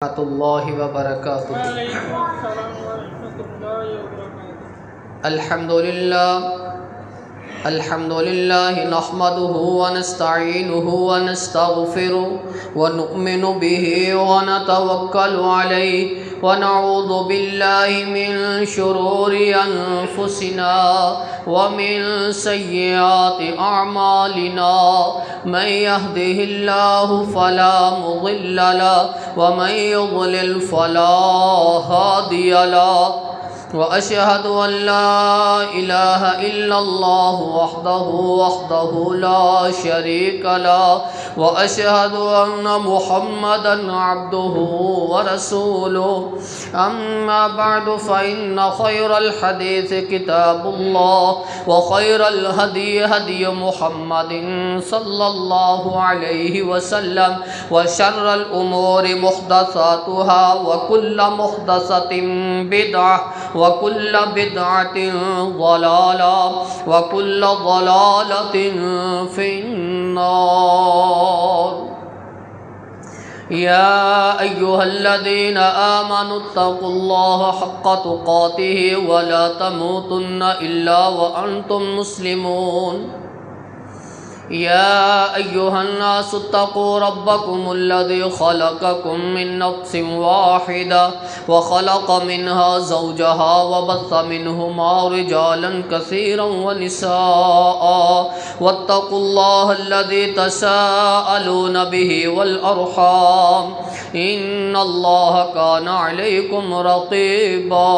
ورحمۃ اللہ وبرکاتہ۔ وعلیکم السلام ورحمۃ اللہ وبرکاتہ۔ الحمد للہ نحمده ونستعینه ونستغفره ونؤمن به ونتوکل علیہ ونعوذ باللہ من شرور انفسنا ومن سیئات اعمالنا من يهده اللہ فلا مضل له ومن يضلل فلا هادی له وأشهد أن لا إله إلا الله وحده لا شريك له وأشهد أن محمدا عبده ورسوله أما بعد فإن خير الحديث كتاب الله وخير الهدي هدي محمد صلى الله عليه وسلم وشر الأمور محدثاتها وكل محدثة بدعة وكل بدعة ضلالة وكل ضلالة في النار يا أيها الذين آمنوا اتقوا الله حق تقاته ولا تموتن إلا وأنتم مسلمون يا أيها الناس اتقوا ربكم الذي خلقكم من نفس واحدة وخلق منها زوجها وبث منهما رجالا كثيرا ونساء واتقوا الله الذي تساءلون به والأرحام إن الله كان عليكم رقيبا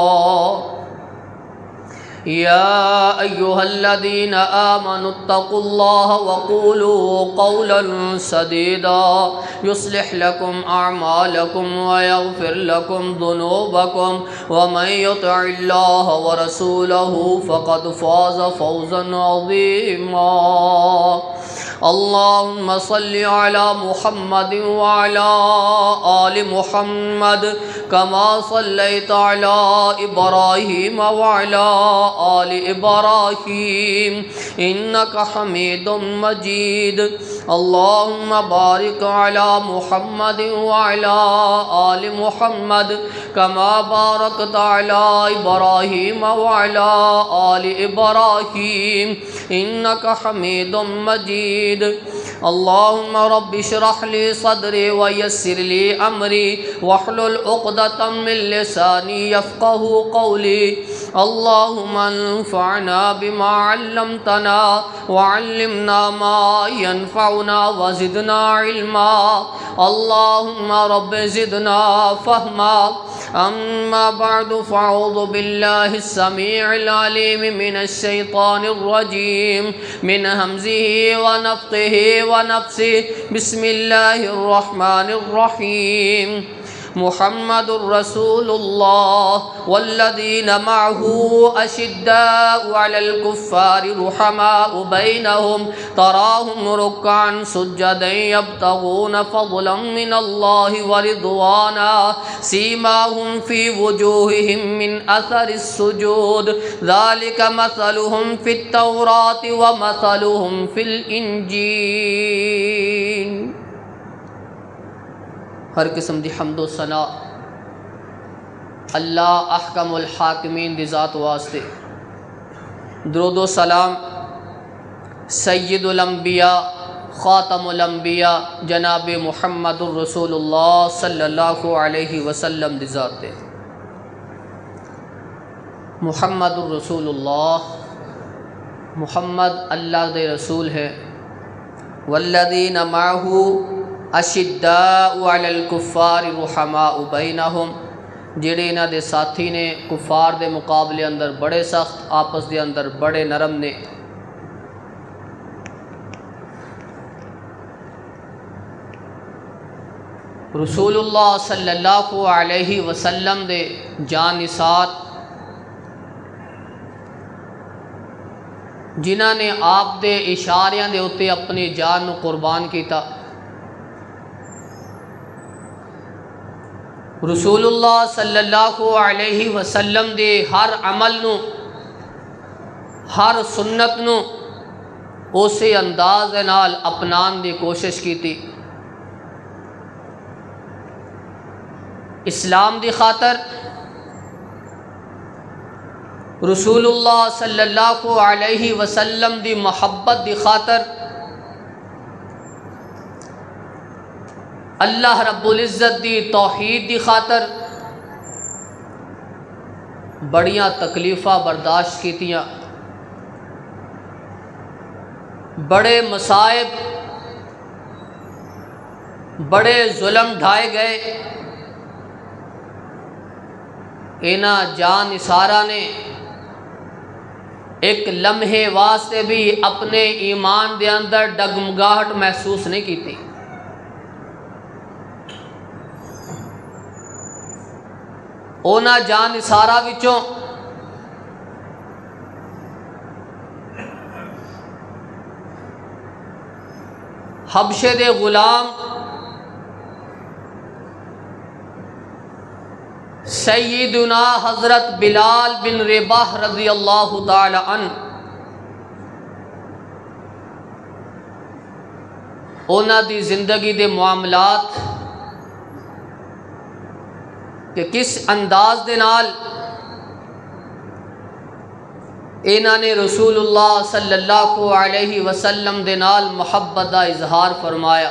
يا أيها الذين آمنوا اتقوا الله وقولوا قولا سديدا يصلح لكم أعمالكم ويغفر لكم ذنوبكم ومن يطع الله ورسوله فقد فاز فوزا عظيما اللهم صل على محمد وعلى آل محمد كما صليت على إبراهيم وعلى آل إبراهيم إنك حميد مجيد اللهم بارك على محمد وعلى آل محمد كما باركت على إبراهيم وعلى آل إبراهيم إنك حميد مجيد اللهم رب اشرح لي صدري ويسر لي أمري واحلل عقدة من لساني يفقه قولي اللهم انفعنا بما علمتنا وعلمنا ما ينفعنا وزدنا علما اللهم رب زدنا فهما أما بعد فأعوذ بالله السميع العليم من الشيطان الرجيم من همزه ونفخه ونفسه بسم الله الرحمن الرحيم محمد رسول الله والذين معه أشداء على الكفار رحماء بينهم تراهم ركعا سجدا يبتغون فضلا من الله ورضوانا سيماهم في وجوههم من أثر السجود ذلك مثلهم في التوراة ومثلهم في الإنجيل۔ ہر قسم دی حمد و ثنا اللہ احکم الحاکمین دی ذات واسطے، درود و سلام سید الانبیاء خاتم الانبیاء جناب محمد الرسول اللہ صلی اللہ علیہ وسلم دی ذات دے۔ محمد الرسول اللہ، محمد اللہ دے رسول ہے۔ والذین معہ اشداء علی الکفار رحماء بینہم، جڑے انہاں دے ساتھی نے کفار دے مقابلے اندر بڑے سخت، آپس دے اندر بڑے نرم نے۔ رسول اللہ صلی اللہ علیہ وسلم دے جان نثار جنہاں نے آپ دے اشاریاں دے اتے اپنی جان نو قربان کیتا۔ رسول اللہ صلی اللہ علیہ وسلم دے ہر عمل نو، ہر سنت نو اسی انداز نال اپنان دی کوشش کی تھی۔ اسلام دی خاطر، رسول اللہ صلی اللہ علیہ وسلم دی محبت دی خاطر، اللہ رب العزت دی توحید دی خاطر بڑیاں تکلیفاں برداشت کیتیاں، بڑے مصائب، بڑے ظلم ڈھائے گئے۔ اینا جان نثارہ نے ایک لمحے واسطے بھی اپنے ایمان دے اندر ڈگمگاہٹ محسوس نہیں کیتی۔ اونا جان نثارہ وچوں حبشے دے غلام سیدنا حضرت بلال بن رباح رضی اللہ تعالی عنہ، اونا دی زندگی دے معاملات کہ کس انداز دے نال اینا نے رسول اللہ صلی اللہ علیہ وسلم دے نال محبت دا اظہار فرمایا۔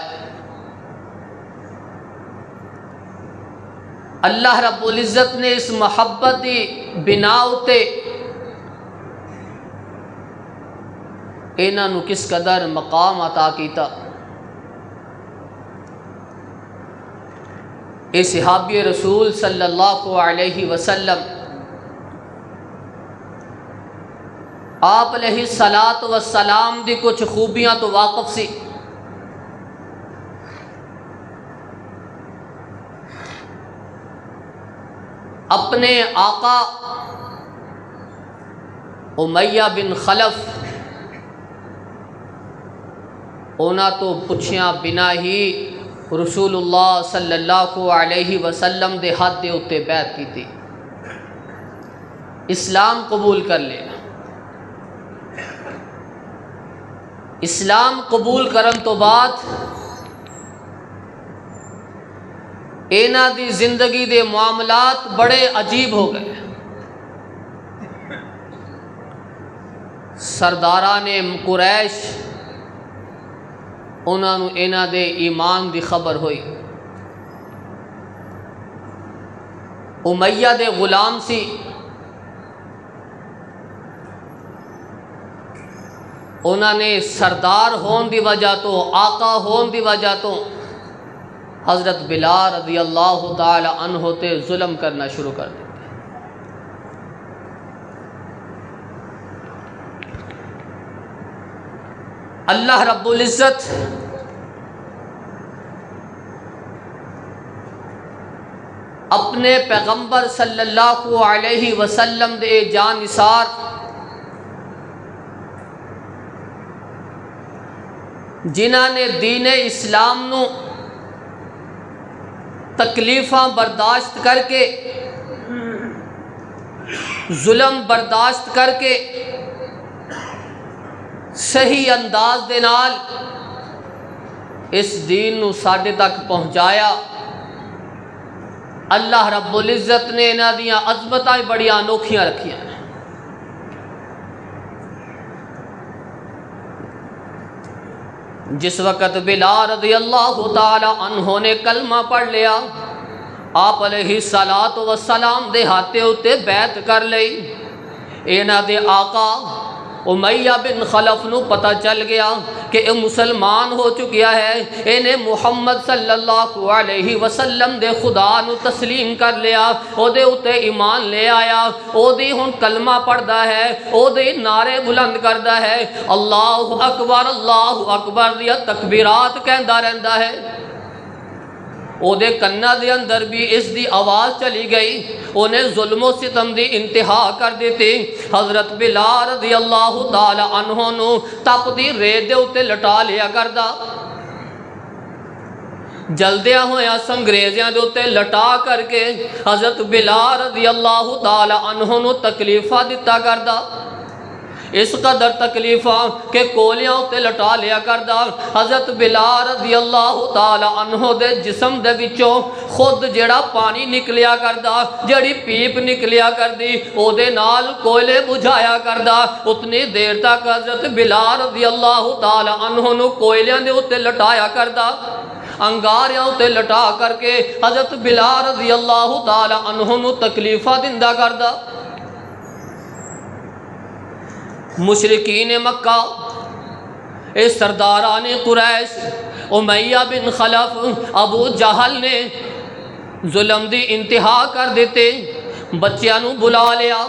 اللہ رب العزت نے اس محبت دی بنا اتے اینا نو کس قدر مقام عطا کیتا۔ اے صحابی رسول صلی اللہ علیہ وسلم، آپ علیہ الصلاۃ والسلام دی کچھ خوبیاں تو واقف سی۔ اپنے آقا امیہ بن خلف اونا تو پچھیاں بنا ہی رسول اللہ صلی اللہ علیہ وسلم دے ہاتھ دے اتے بیعت کی تھی، اسلام قبول کر لے۔ اسلام قبول کرن تو بعد اینا دی زندگی دے معاملات بڑے عجیب ہو گئے۔ سرداران قریش انہاں نو اینا دے ایمان دی خبر ہوئی۔ امیہ دے غلام سی، انہاں نے سردار ہون دی وجہ تو، آقا ہون دی وجہ تو حضرت بلال رضی اللہ تعالی عنہ تے ظلم کرنا شروع کر دیتے۔ اللہ رب العزت اپنے پیغمبر صلی اللہ علیہ وسلم دے جان نثار جنہاں نے دین اسلام نو تکلیفاں برداشت کر کے، ظلم برداشت کر کے صحیح انداز دے نال اس دین نو ساڈے تک پہنچایا۔ اللہ رب العزت نے انہاں دیاں عظمتاں بڑی انوکھیاں رکھیاں۔ جس وقت بلال رضی اللہ تعالی عنہ نے کلمہ پڑھ لیا، آپ علیہ الصلاۃ والسلام دے ہاتھے اتے بیعت کر لئی۔ اینا دے آقا امیہ بن خلف نو پتہ چل گیا کہ اے مسلمان ہو چکیا ہے، انہیں محمد صلی اللہ علیہ وسلم دے خدا نو تسلیم کر لیا، او دے اتے ایمان لے آیا، او دی ہن کلمہ پڑھدا ہے، او دے نعرے بلند کردا ہے، اللہ اکبر دیا تکبیرات کہندا رہندا ہے۔ او دے کنہ دے اندر بھی اس دی آواز چلی گئی، انہیں ظلم و ستم دی انتہا کر دیتی۔ حضرت بلال رضی اللہ تعالی عنہ نو تپ دی ریت دے اتے لٹا لیا کردا، جلدیاں ہویا سنگریزیاں دے اتے لٹا کر کے حضرت بلال رضی اللہ تعالی عنہ نو تکلیفہ دیتا کردا۔ اس قدر تکلیفاں کہ کولیاں تے لٹا لیا کردا۔ حضرت بلال رضی اللہ تعالی عنہ دے جسم دے وچوں خود جڑا پانی نکلیا کردا، جڑی پیپ نکلیا کردی او دے نال کوئلے بجھایا کردا۔ اتنی دیر تک حضرت بلال رضی اللہ تعالی عنہ نو کوئلیاں دے اوتے لٹایا کردا، انگاریاں تے لٹا کر کے حضرت بلال رضی اللہ تعالی عنہ نو تکلیفہ دندہ کردا۔ مشرکین مکہ، اے سرداران قریش، امیہ بن خلف، ابو جہل نے ظلم دی انتہا کر دیتے، بچیاں نو بلا لیا،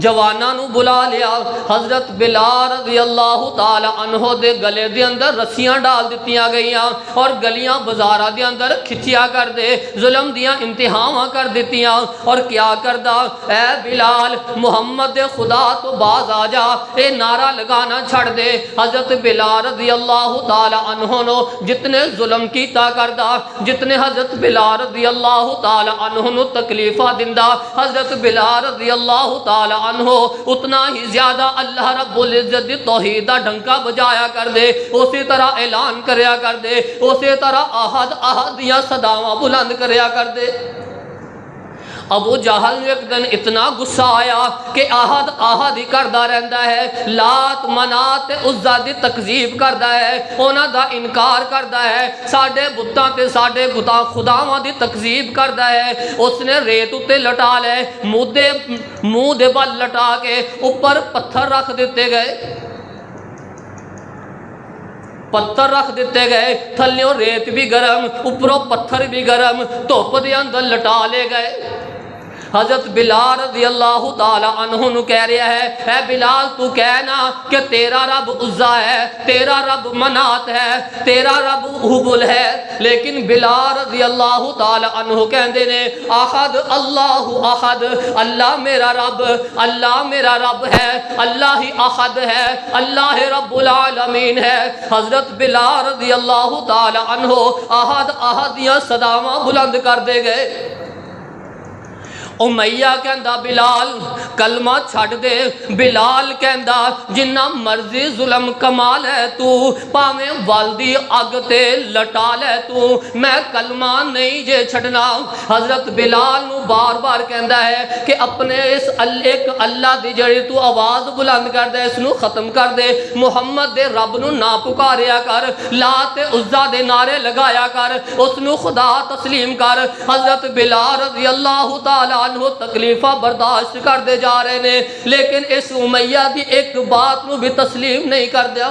جواناں نو بلا لیا۔ حضرت بلال رضی اللہ تعالی عنہ دے گلے دے اندر رسیاں ڈال دیتیاں گئیاں اور گلیاں بازاراں دے اندر کھچیا کر دے، ظلم دیاں انتہاواں کر دیتیاں۔ اور کیا کردا، اے بلال محمد خدا تو باز آ جا، اے نعرہ لگانا چھڑ دے۔ حضرت بلال رضی اللہ تعالی عنہ نو جتنے ظلم کیتا کردا، جتنے حضرت بلال رضی اللہ تعالی عنہ نو تکلیفہ دندہ حضرت بلال رضی اللہ تعالی عنہ، اتنا ہی زیادہ اللہ رب العزت دی توحید دا ڈنکا بجایا کر دے، اسی طرح اعلان کریا کر دے، اسی طرح احد احد دیاں صداواں بلند کریا کر دے۔ ابو جہل نے ایک دن اتنا غصہ آیا کہ احد احد ہی کردا رہندا ہے، لات منات عزا دی تکذیب کردا ہے، انہاں دا انکار کردا ہے، ساڈے بتاں تے ساڈے خداواں دی تکذیب کردا ہے۔ اس نے ریت اتے لٹا لے، منہ دے بل لٹا کے اوپر پتھر رکھ دیتے گئے، پتھر رکھ دیتے گئے، تھلیوں ریت بھی گرم، اوپروں پتھر بھی گرم، دھوپ دے اندر لٹا لے گئے۔ حضرت بلال رضی اللہ تعالی عنہ نو کہہ رہا ہے، اے بلال تو کہنا کہ تیرا رب عزا ہے، تیرا رب منات ہے، تیرا رب حبل ہے، لیکن بلال رضی اللہ تعالی عنہ کہندے نے احد اللہ احد، اللہ میرا رب، اللہ میرا رب ہے، اللہ ہی احد ہے، اللہ رب العالمین ہے۔ حضرت بلال رضی اللہ تعالی عنہ احد احد یا صداواں بلند کر دے گئے۔ امیہ کہندا بلال کلمہ چھڑ دے، بلال کہندا جنہ مرضی ظلم کمال ہے تو، پاویں والدی اگ تے لٹا لے تو، میں کلمہ نہیں جے چھڑنا۔ حضرت بلال نو بار بار کہندا ہے کہ اپنے اس ایک اللہ دی جڑی تو آواز بلند کر دے، اس نو ختم کر دے، محمد دے رب نو نہ پکاریا کر، لات عزا دے نعرے لگایا کر، اس نو خدا تسلیم کر۔ حضرت بلال رضی اللہ تعالی عنہ تکلیفہ برداشت کر دے جا رہے نے، لیکن اس امیہ دی ایک بات نو بھی تسلیم نہیں کر دیا۔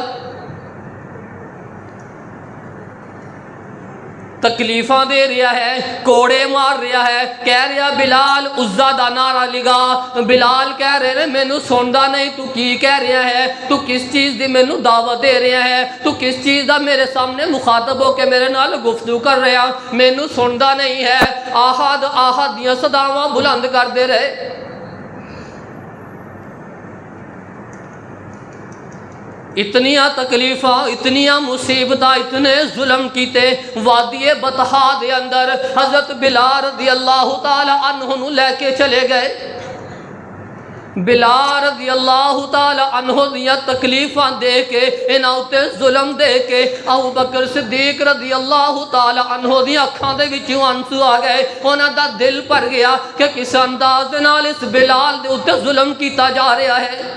تکلیفاں دے رہا ہے، کوڑے مار رہا ہے، کہہ رہا بلال عزا دا نعرہ لگا۔ بلال کہہ رہے ہیں مینوں سندا نہیں، تو کی کہہ رہا ہے، تو کس چیز دی مینوں دعوت دے رہا ہے، تو کس چیز دا میرے سامنے مخاطب ہو کے میرے نال گفتگو کر رہا، مینوں سندا نہیں ہے۔ آہد آہد دیاں صداواں بلند کر دے رہے۔ اتنیاں تکلیفاں، اتنیاں مصیبتاں، اتنے ظلم کیتے، وادی بطحا دے اندر حضرت بلال رضی اللہ تعالی عنہ نو لے کے چلے گئے۔ بلال رضی اللہ تعالی عنہ دیاں تکلیفاں دے کے، انہاں تے ظلم دے کے، ابو بکر صدیق رضی اللہ تعالی عنہ دیاں اکھاں دے وچوں آنسو آ گئے، انہاں دا دل بھر گیا کہ کس انداز نال اس بلال دے اوتے ظلم کیتا جا رہا ہے۔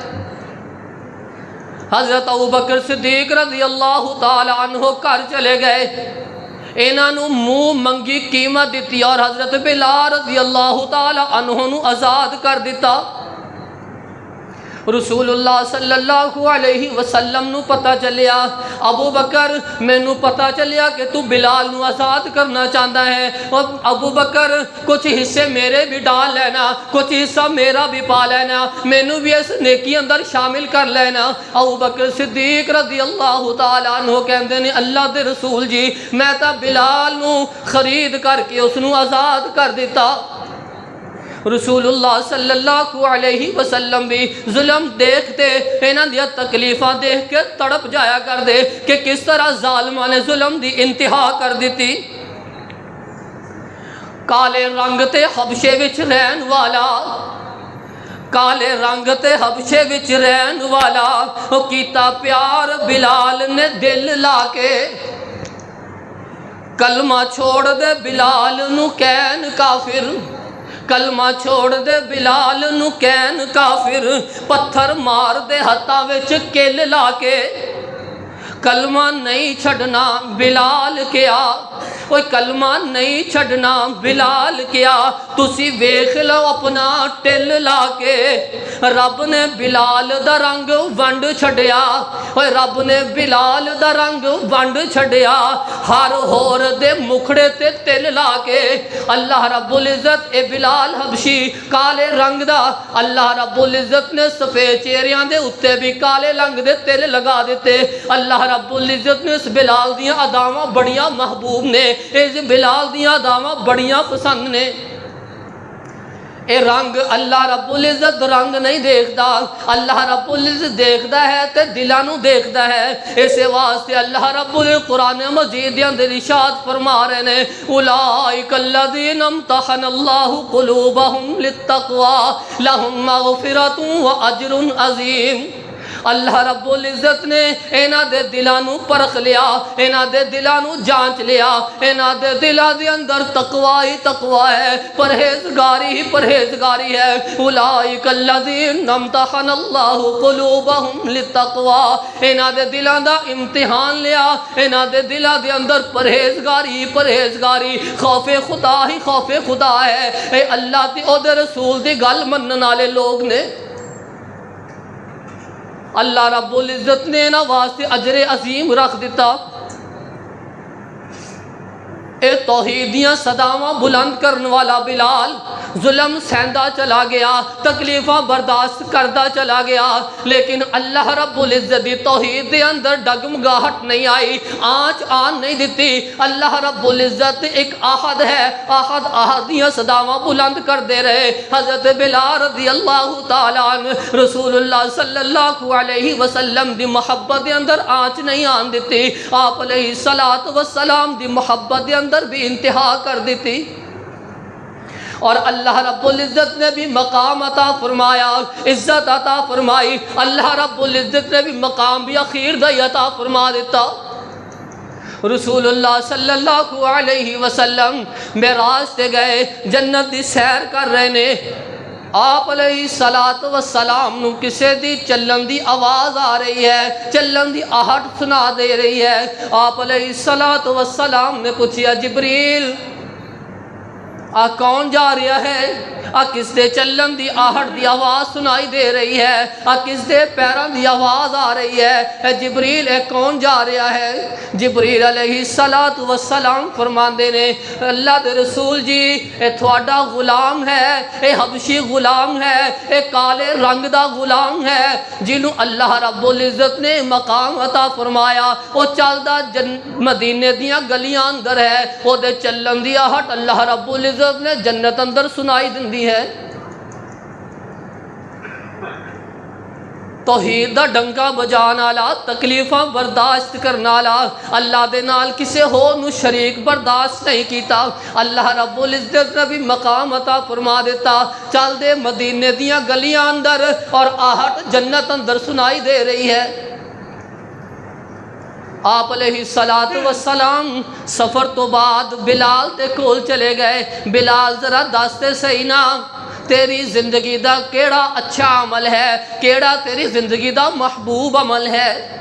حضرت ابو بکر صدیق رضی اللہ تعالی عنہ گھر چلے گئے، انہاں نو منہ منگی قیمت دیتی اور حضرت بلال رضی اللہ تعالی عنہ نو آزاد کر دیتا۔ رسول اللہ صلی اللہ علیہ وسلم نو پتہ چلیا، ابو بکر مینوں پتہ چلیا کہ تو بلال نو آزاد کرنا چاہتا ہے، اور ابو بکر کچھ حصے میرے بھی ڈال لینا، کچھ حصہ میرا بھی پا لینا، مینوں بھی اس نیکی اندر شامل کر لینا۔ ابو بکر صدیق رضی اللہ تعالیٰ عنہ کہندے نے اللہ دے رسول جی میں تا بلال نو خرید کر کے اس نو آزاد کر دیتا۔ رسول اللہ صلی اللہ علیہ وسلم بھی ظلم دیکھتے، انہاں دیا تکلیفاں دیکھ کے تڑپ جایا کر دے کہ کس طرح ظالمہ نے ظلم دی انتہا کر دیتی۔ کالے رنگ تے حبشے وچ رہن والا، کالے رنگ تے حبشے وچ رہن والا او کیتا پیار بلال نے دل لا کے کلمہ چھوڑ دے بلال نو کہن کافر کلمہ چھوڑ دے بلال نو کہن کافر پتھر مار دے ہتھاں وچ کل لا کے کلمہ نہیں چھڑنا بلال کیا اوے کلمہ نہیں چھڑنا بلال کیا تسی ویکھ لو اپنا ٹل لا کے رب نے بلال دا رنگ ونڈ چھڑیا اوے رب نے بلال دا رنگ ونڈ چھڑیا ہر ہور دے مکھڑے تے تل لا کے اللہ رب العزت اے بلال حبشی کالے رنگ دا اللہ رب العزت نے سفید چہریاں دے اتے بھی کالے رنگ دے تل لگا دیتے اللہ رب العزت نے اس بلال دیاں اداواں بڑیاں محبوب نے اس بلال دیاں اداواں بڑیاں پسند نے اے رنگ اللہ رب العزت رنگ نہیں دیکھتا اللہ رب العزت دیکھتا ہے تے دلاں نو دیکھتا ہے اسے واسطے اللہ رب العزت قرآن مجید دے اندر ارشاد فرما رہے نے اولئک الذین امتحن اللہ قلوبہم للتقوی لہم مغفرۃ واجر عظیم اللہ رب العزت نے اینا دے دلانو پرخ لیا اینا دے دلانو جانچ لیا اینا دے دلہ دے اندر تقوی ہی تقوی ہے پرہیزگاری ہی پرہیزگاری ہے اولئک الذین امتحن اللہ قلوبہم للتقوی اینا دے دلان دا امتحان لیا اینا دے دلہ دے اندر پرہیزگاری پرہیزگاری خوف خدا ہی خوف خدا ہے اے اللہ تے او دے رسول دی گل منن والے لوگ نے اللہ رب العزت نے نا واسطے اجر عظیم رکھ دیتا اے توحیدیاں صداواں بلند کرن والا بلال ظلم سہندا چلا گیا تکلیفاں برداشت کردا چلا گیا لیکن اللہ رب العزت دی توحید دے اندر ڈگمگاہٹ نہیں آئی آنچ آن نہیں دیتی اللہ رب العزت ایک احد ہے احدیاں صداواں بلند کر دے رہے حضرت بلال رضی اللہ تعالیٰ عنہ رسول اللہ صلی اللہ علیہ وسلم دی محبت دے اندر آنچ نہیں آن دیتی آپ علیہ السلام دی محبت دے اندر بھی انتہا کر دیتی اور اللہ رب العزت نے بھی مقام عطا فرمایا عزت عطا فرمائی اللہ رب العزت نے بھی مقام بھی اخیر دی عطا فرما دیتا رسول اللہ صلی اللہ علیہ وسلم معراج تے گئے جنت دی سیر کر رہے نے آپ علیہ السلام نو کسے دی چلن دی آواز آ رہی ہے چلن دی آہٹ سنا دے رہی ہے آپ علیہ السلام نے پوچھیا جبریل کون جا رہا ہے کس دے چلن دی آہٹ دی آواز سنائی دے رہی ہے کس دے پیران دی آواز آ رہی ہے جبریل کون جا رہا ہے جبریل علیہ السلام فرماندے نے اللہ دے رسول جی اے تھوڑا غلام ہے اے حبشی غلام ہے اے کالے رنگ دا غلام ہے جنہوں اللہ رب العزت نے مقام عطا فرمایا وہ چلدا مدینے دیاں گلیاں اندر ہے وہ دے چلن دی آہٹ اللہ رب العزت نے جنت اندر سنائی دندی ہے توحید دا ڈنکا بجان والا تکلیفاں برداشت کرنا والا اللہ دے نال کسے ہو نو شریک برداشت نہیں کیتا اللہ رب العزت نے بھی مقام عطا فرما دیتا چل دے مدینے دیاں گلیاں اندر اور آہٹ جنت اندر سنائی دے رہی ہے آپ علیہ السلام سفر تو بعد بلال تے کول چلے گئے بلال ذرا دستے صحیح نا تیری زندگی دا کیڑا اچھا عمل ہے کیڑا تیری زندگی دا محبوب عمل ہے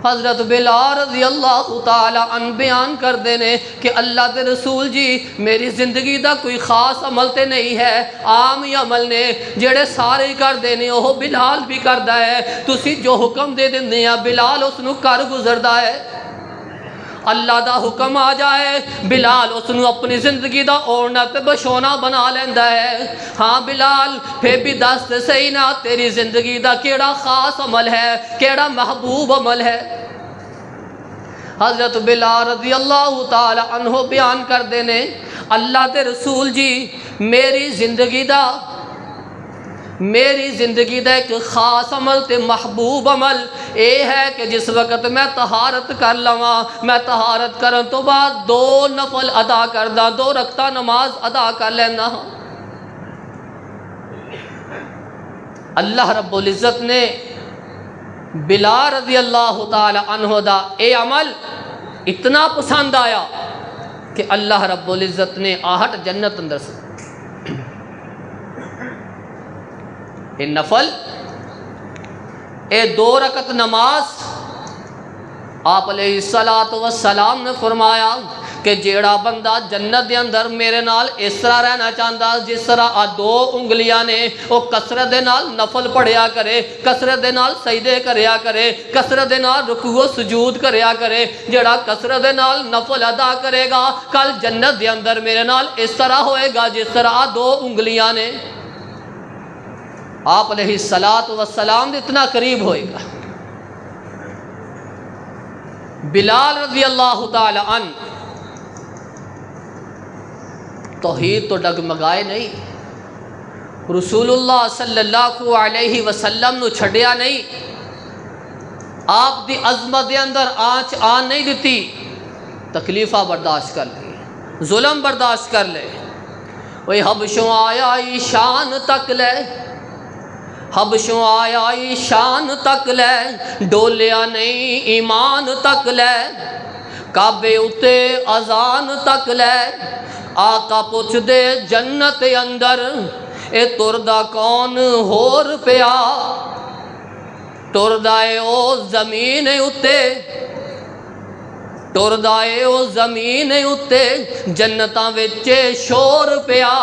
حضرت بلال رضی اللہ تعالی عنہ بیان کر دینے کہ اللہ دے رسول جی میری زندگی دا کوئی خاص عمل تے نہیں ہے عام ہی عمل نے جڑے سارے کر دینے وہ بلال بھی کردہ ہے تسی جو حکم دے دینے ہیں بلال اس نو کر گزردہ ہے اللہ دا حکم آ جائے بلال اس نو اپنی زندگی دا اوڑنا تے بشونا بنا لیندہ ہے ہاں بلال پھر بھی دست صحیح نہ تیری زندگی دا کیڑا خاص عمل ہے کیڑا محبوب عمل ہے حضرت بلال رضی اللہ تعالی عنہ بیان کر دینے اللہ دے رسول جی میری زندگی دا ایک خاص عمل تے محبوب عمل اے ہے کہ جس وقت میں طہارت کر لواں میں طہارت کرن تو بعد 2 نفل ادا کردہ 2 رکعتاں نماز ادا کر لینا اللہ رب العزت نے بلال رضی اللہ تعالی عنہ دا اے عمل اتنا پسند آیا کہ اللہ رب العزت نے آہٹ جنت اندر سے اے نفل اے 2 رکعت نماز آپ علیہ السلام نے فرمایا کہ جیڑا بندہ جنت دے اندر میرے نال اس طرح رہنا چاہتا جس طرح 2 انگلیاں نے وہ کثرت دے نال نفل پڑھیا کرے، کثرت دے نال سجدے کریا کرے، کثرت دے نال رکوع و سجود کریا کرے، جیڑا کثرت دے نال نفل ادا کرے گا کل جنت دے اندر میرے نال اس طرح ہوئے گا جس طرح 2 انگلیاں نے۔ آپ علیہ السلام دے اتنا قریب ہوئے گا۔ بلال رضی اللہ تعالی عنہ توحید تو ڈگمگائے نہیں، رسول اللہ صلی اللہ علیہ وسلم نو چھڑیا نہیں، آپ دی عظمت دے اندر آنچ آن نہیں دیتی، تکلیفہ برداشت کر لی، ظلم برداشت کر لے۔ وہی حبشوں آیا شان تک لے، حبشوں آیا شان تک لے، ڈولیا نہیں ایمان تک لے، کعبے اتے اذان تک لے، آقا پوچھ دے جنت اندر اے تردہ کون ہور پیا، تردہ اے او زمین اتے، تردہ اے او زمین اتے، جنتاں وچے شور پیا۔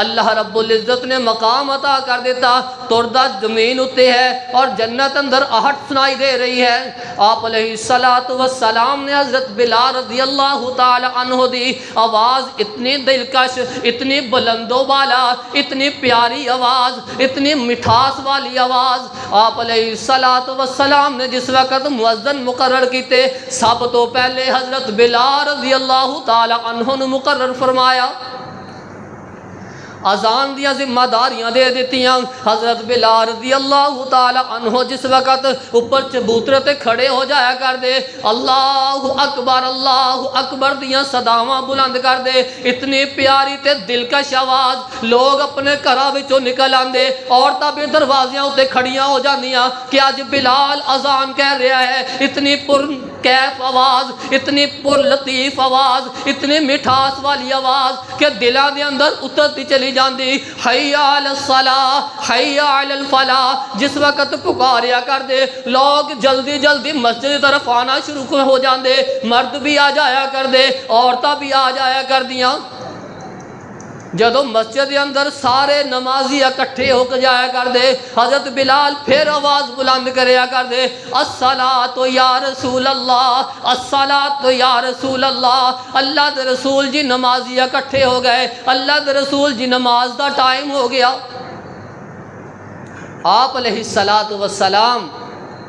اللہ رب العزت نے مقام عطا کر دیتا، تردہ زمین اتے ہے اور جنت اندر آہٹ سنائی دے رہی ہے۔ آپ علیہ السلام نے حضرت بلال رضی اللہ تعالی عنہ دی آواز اتنی دلکش، اتنی بلند و بالا، اتنی پیاری آواز، اتنی مٹھاس والی آواز، آپ علیہ السلام نے جس وقت مؤذن مقرر کیتے سب تو پہلے حضرت بلال رضی اللہ تعالی عنہ نے مقرر فرمایا، اذان دیا ذمہ داریاں دے دیتیاں۔ حضرت بلال رضی اللہ تعالی عنہ جس وقت اوپر چبوترے تے کھڑے ہو جایا کر دے، اللہ اکبر دیاں صداواں بلند کر دے، اتنی پیاری تے دلکش آواز، لوگ اپنے گھراں وچوں نکل آندے، عورتاں بھی دروازیاں اتے کھڑیاں ہو جاندیاں کہ اج بلال اذان کہہ رہا ہے۔ اتنی پر کیف آواز، اتنی پر لطیف آواز، اتنی مٹھاس والی آواز کہ دلاں دے اندر اترتی چلی جاندی۔ حی علی الصلاۃ حی علی الفلاح جس وقت پکاریا کر دے، لوگ جلدی جلدی مسجد کی طرف آنا شروع ہو جاندے، مرد بھی آ جایا کر دے، عورتاں بھی آ جایا کر دیاں۔ جدو مسجد کے اندر سارے نمازی اکٹھے ہو کے جایا کر دے، حضرت بلال پھر آواز بلند کریا کر دے، الصلاۃ یا رسول اللہ، الصلاۃ یا رسول اللہ۔ اللہ دے رسول جی نمازی اکٹھے ہو گئے، اللہ دے رسول جی نماز دا ٹائم ہو گیا۔ آپ علیہ السلام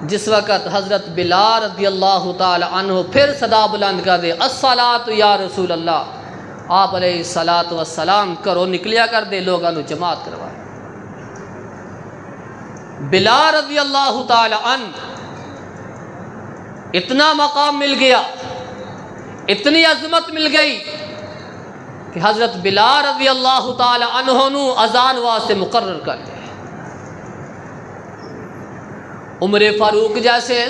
جس وقت حضرت بلال رضی اللہ تعالی عنہ پھر صدا بلند کر دے، الصلاۃ یا رسول اللہ، آپ علیہ السلام کرو نکلیا کر دے، لوگاں نو جماعت کروا۔ بلال رضی اللہ تعالی عنہ اتنا مقام مل گیا، اتنی عظمت مل گئی کہ حضرت بلال رضی اللہ تعالی عنہ نو اذان واسطے مقرر کر دیا۔ عمر فاروق جیسے،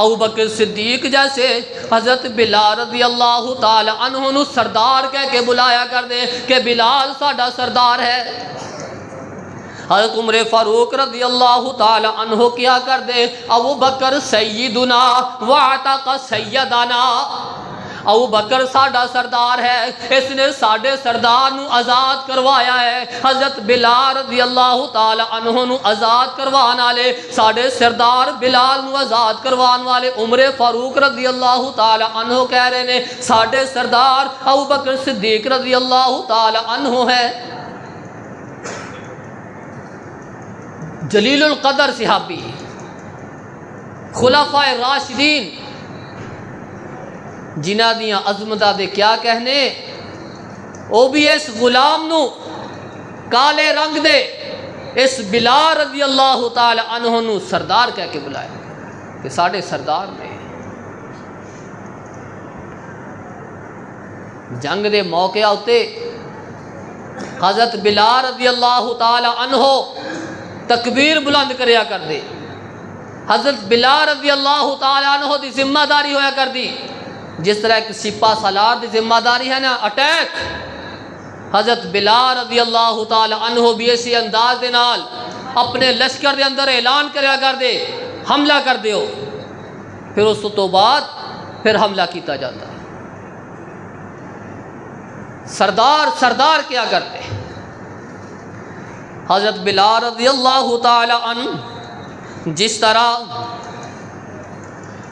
ابوبکر صدیق جیسے حضرت بلال رضی اللہ تعالی عنہ نو سردار کہہ کے بلایا کر دے کہ بلال ساڈا سردار ہے۔ حضرت عمر فاروق رضی اللہ تعالی عنہ کیا کر دے، ابوبکر سیدنا واعتق سیدنا، ابوبکر ساڈا سردار ہے، اس نے ساڈے سردار نو آزاد کروایا ہے۔ حضرت بلال رضی اللہ تعالی عنہ نو آزاد کروان والے، ساڈے سردار بلال نو آزاد کروان والے عمر فاروق رضی اللہ تعالی عنہ کہہ رہے نے ساڈے سردار ابوبکر صدیق رضی اللہ تعالی عنہ ہے۔ جلیل القدر صحابی، خلفائے راشدین، جنہ دیاں عظمتاں دے کیا کہنے، او بھی اس غلام نو کالے رنگ دے اس بلال رضی اللہ تعالی عنہ نو سردار کہہ کے بلایا کہ ساڑھے سردار نے۔ جنگ دے موقع ہوتے حضرت بلال رضی اللہ تعالی عنہ تکبیر بلند کریا کر دے. حضرت بلال رضی اللہ تعالیٰ عنہ دی ذمہ داری ہویا کر دی. جس طرح ایک سپاہ سالار دی ذمہ داری ہے نا اٹیک، حضرت بلال رضی اللہ تعالیٰ عنہ بھی اسی انداز دے نال اپنے لشکر دے اندر اعلان کریا کر دے حملہ کر دیو. پھر اس تو بعد پھر حملہ کیتا جاتا. سردار کیا کرتے. حضرت بلال رضی اللہ تعالیٰ عنہ جس طرح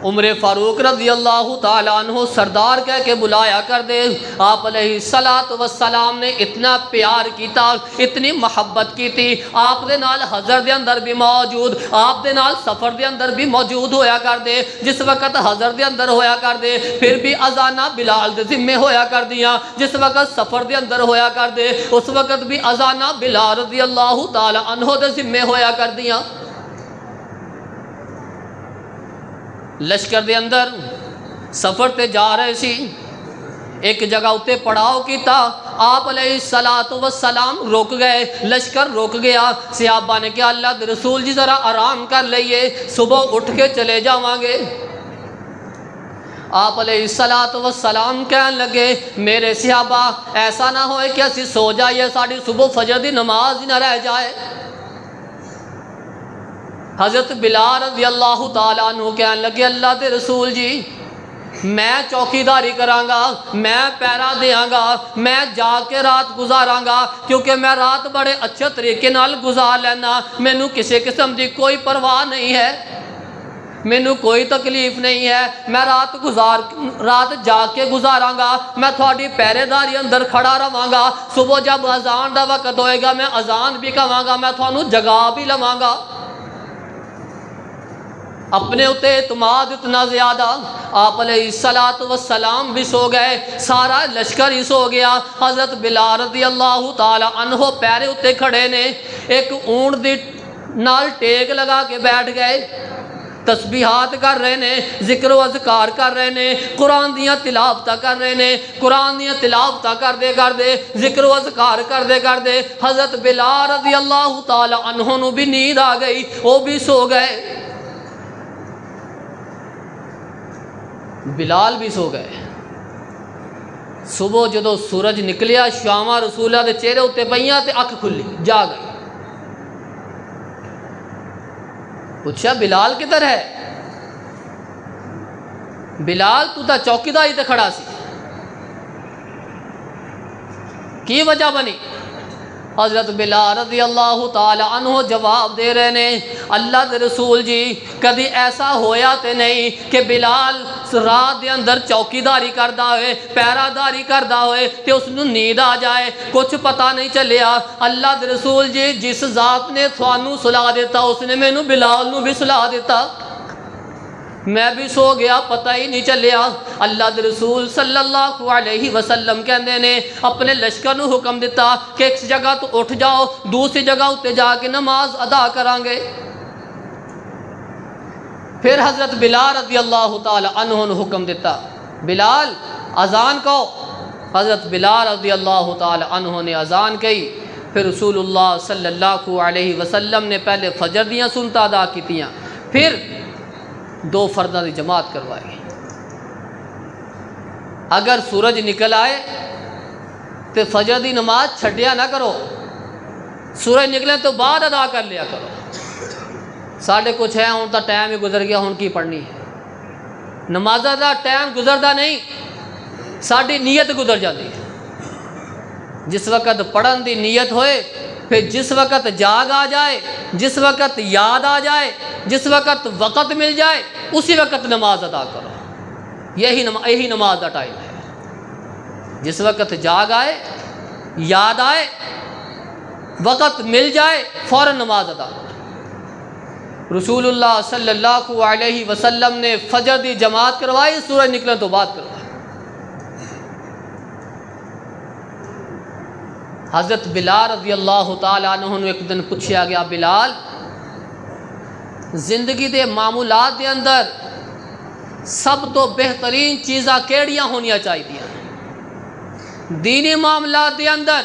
عمر فاروق رضی اللہ تعالیٰ عنہ سردار کہہ کے بلایا کر دے، آپ علیہ السلام نے اتنا پیار کیتا، اتنی محبت کی تھی. آپ دے نال حضر دے اندر بھی موجود، آپ دے نال سفر دے اندر بھی موجود ہویا کر دے. جس وقت حضر دے اندر ہویا کر دے پھر بھی اذانہ بلال دے ذمے ہویا کر دیاں. جس وقت سفر دے اندر ہویا کر دے اس وقت بھی اذانہ بلال رضی اللہ تعالیٰ عنہ دے ذمے ہویا کر دیاں. لشکر دے اندر سفر تے جا رہے سی، ایک جگہ اتے پڑاؤ کیتا. آپ علیہ السلام رک گئے، لشکر رک گیا. صحابہ نے کہا اللہ دے رسول جی ذرا آرام کر لئیے، صبح اٹھ کے چلے جاواں گے. آپ علیہ السلام کہنے لگے میرے صحابہ ایسا نہ ہوئے کہ اسی سو جائیے، ساڑھی صبح فجر دی نماز ہی نہ رہ جائے. حضرت بلال رضی اللہ تعالیٰ عنہ کہنے لگے اللہ دے رسول جی میں چوکیداری کروں گا، میں پہرا دیاں گا، میں جا کے رات گزاراں گا، کیونکہ میں رات بڑے اچھے طریقے نال گزار لینا. مینوں کسی قسم دی کوئی پرواہ نہیں ہے، مینوں کوئی تکلیف نہیں ہے. میں رات جا کے گزاراں گا، میں تھوڑی پہرے داری اندر کھڑا رہاں گا. صبح جب اذان دا وقت ہوئے گا میں اذان بھی کہاں گا، میں تھانوں جگا بھی لواں گا. اپنے اتے اعتماد اتنا زیادہ، آپ علیہ السلام بھی سو گئے، سارا لشکر ہی سو گیا. حضرت بلال رضی اللہ تعالی عنہ پیرے اتے کھڑے نے، ایک اونٹ دی نال ٹیک لگا کے بیٹھ گئے، تسبیحات کر رہے نے، ذکر و اذکار کر رہے نے، قرآن دیاں تلاوتاں کر رہے نے. قرآن دیاں تلاوتاں کر دے ذکر و اذکار کر دے حضرت بلال رضی اللہ تعالی عنہ نو بھی نیند آ گئی، وہ بھی سو گئے. بلال بھی سو گئے. صبح جدو سورج نکلیا شاماں رسولہ دے چہرے اتے پئیاں تے اکھ کھلی جا گئی. پوچھا بلال کدھر ہے؟ بلال تو تا چوکیداری تے کھڑا سی، کی وجہ بنی؟ حضرت بلال رضی اللہ تعالی عنہ جواب دے رہے نے اللہ دے رسول جی کدی ایسا ہویا تے نہیں کہ بلال رات دے اندر چوکیداری کردا ہوئے، پہرا داری کردا ہوئے تے اس نو نیند آ جائے، کچھ پتہ نہیں چلیا. اللہ دے رسول جی جس ذات نے تھانوں سلا دیتا اس نے مینوں بلال نو بھی سلا دیتا، میں بھی سو گیا پتہ ہی نہیں چلیا. اللہ دے رسول صلی اللہ علیہ وسلم کہندے نے اپنے لشکر نو حکم دیتا کہ ایک جگہ تو اٹھ جاؤ، دوسری جگہ اتے جا کے نماز ادا کریں گے. پھر حضرت بلال رضی اللہ تعالی عنہ نے حکم دیتا بلال اذان کہو. حضرت بلال رضی اللہ تعالی عنہ نے اذان کہی. پھر رسول اللہ صلی اللہ علیہ وسلم نے پہلے فجر دیاں سنتا ادا کیتیاں، پھر 2 فرداں دی جماعت کروائی. اگر سورج نکل آئے تو فجر دی نماز چھڈیا نہ کرو، سورج نکلے تو بعد ادا کر لیا کرو. ساڑھے کچھ ہے ہوں تا ٹائم ہی گزر گیا، ہوں کی پڑھنی ہے؟ نمازہ دا ٹائم گزردا نہیں، ساڑھی نیت گزر جاتی ہے. جس وقت پڑھن دی نیت ہوئے پھر جس وقت جاگ آ جائے، جس وقت یاد آ جائے، جس وقت وقت مل جائے اسی وقت نماز ادا کرو. یہی نماز کا ٹائم ہے. جس وقت جاگ آئے، یاد آئے، وقت مل جائے فوراً نماز ادا کرو. رسول اللہ صلی اللہ علیہ وسلم نے فجر دی جماعت کروائی، سورج نکلنے تو بعد کروائی. حضرت بلال رضی اللہ تعالیٰ عنہ نے ایک دن پوچھا گیا بلال زندگی دے معمولات دے اندر سب تو بہترین چیزاں کیڑیاں ہونیاں چاہیے؟ دینی معاملات دے اندر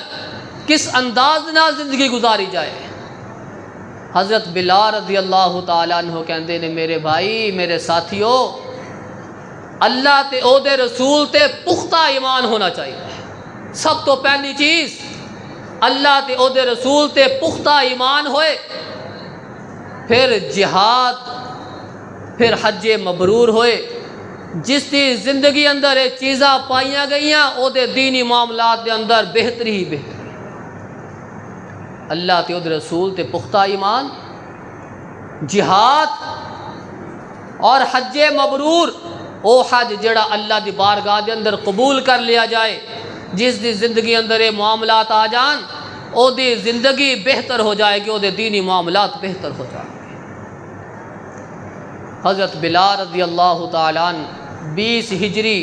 کس انداز نال زندگی گزاری جائے؟ حضرت بلال رضی اللہ تعالیٰ عنہ کہندے نے میرے بھائی میرے ساتھیو اللہ تے او دے رسول تے پختہ ایمان ہونا چاہیے. سب تو پہلی چیز اللہ تے او دے رسول تے پختہ ایمان ہوئے، پھر جہاد، پھر حج مبرور ہوئے. جس دی زندگی اندر یہ چیزاں پائیاں گئیاں او دے دینی معاملات دے اندر بہتری ہی بہتری. اللہ تے او دے رسول تے پختہ ایمان، جہاد اور حج مبرور، او حج جڑا اللہ دی بارگاہ دے اندر قبول کر لیا جائے. جس دی زندگی اندر یہ معاملات آ جان او دی زندگی بہتر ہو جائے گی، او دے دینی معاملات بہتر ہو جائیں گے. حضرت بلال رضی اللہ تعالیٰ عنہ 20 ہجری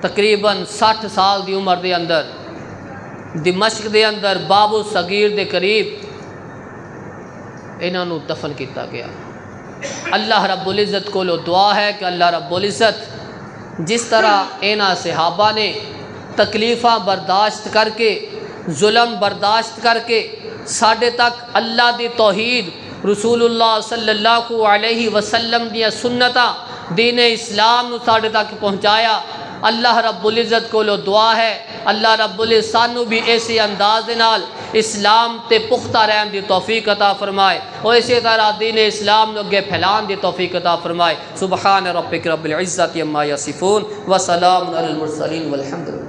تقریباً 60 سال دی عمر دے اندر دمشق دے اندر باب الصغیر دے قریب انہاں نو دفن کیتا گیا. اللہ رب العزت کو دعا ہے کہ اللہ رب العزت جس طرح انہاں صحابہ نے تکلیفاں برداشت کر کے ظلم برداشت کر کے ساڈے تک اللہ دی توحید رسول اللہ صلی اللہ علیہ وسلم دیا سنتاں دین اسلام نو ساڈے تک پہنچایا، اللہ رب العزت کو دعا ہے اللہ رب العزت سانو بھی ایسے انداز دے نال اسلام تے پختہ رہن دی توفیق عطا فرمائے اور اسی طرح دین اسلام نو اگے پھیلان دی توفیق عطا فرمائے. سبحان ربک رب العزت عما یصفون وسلام علی المرسلین والحمد للہ.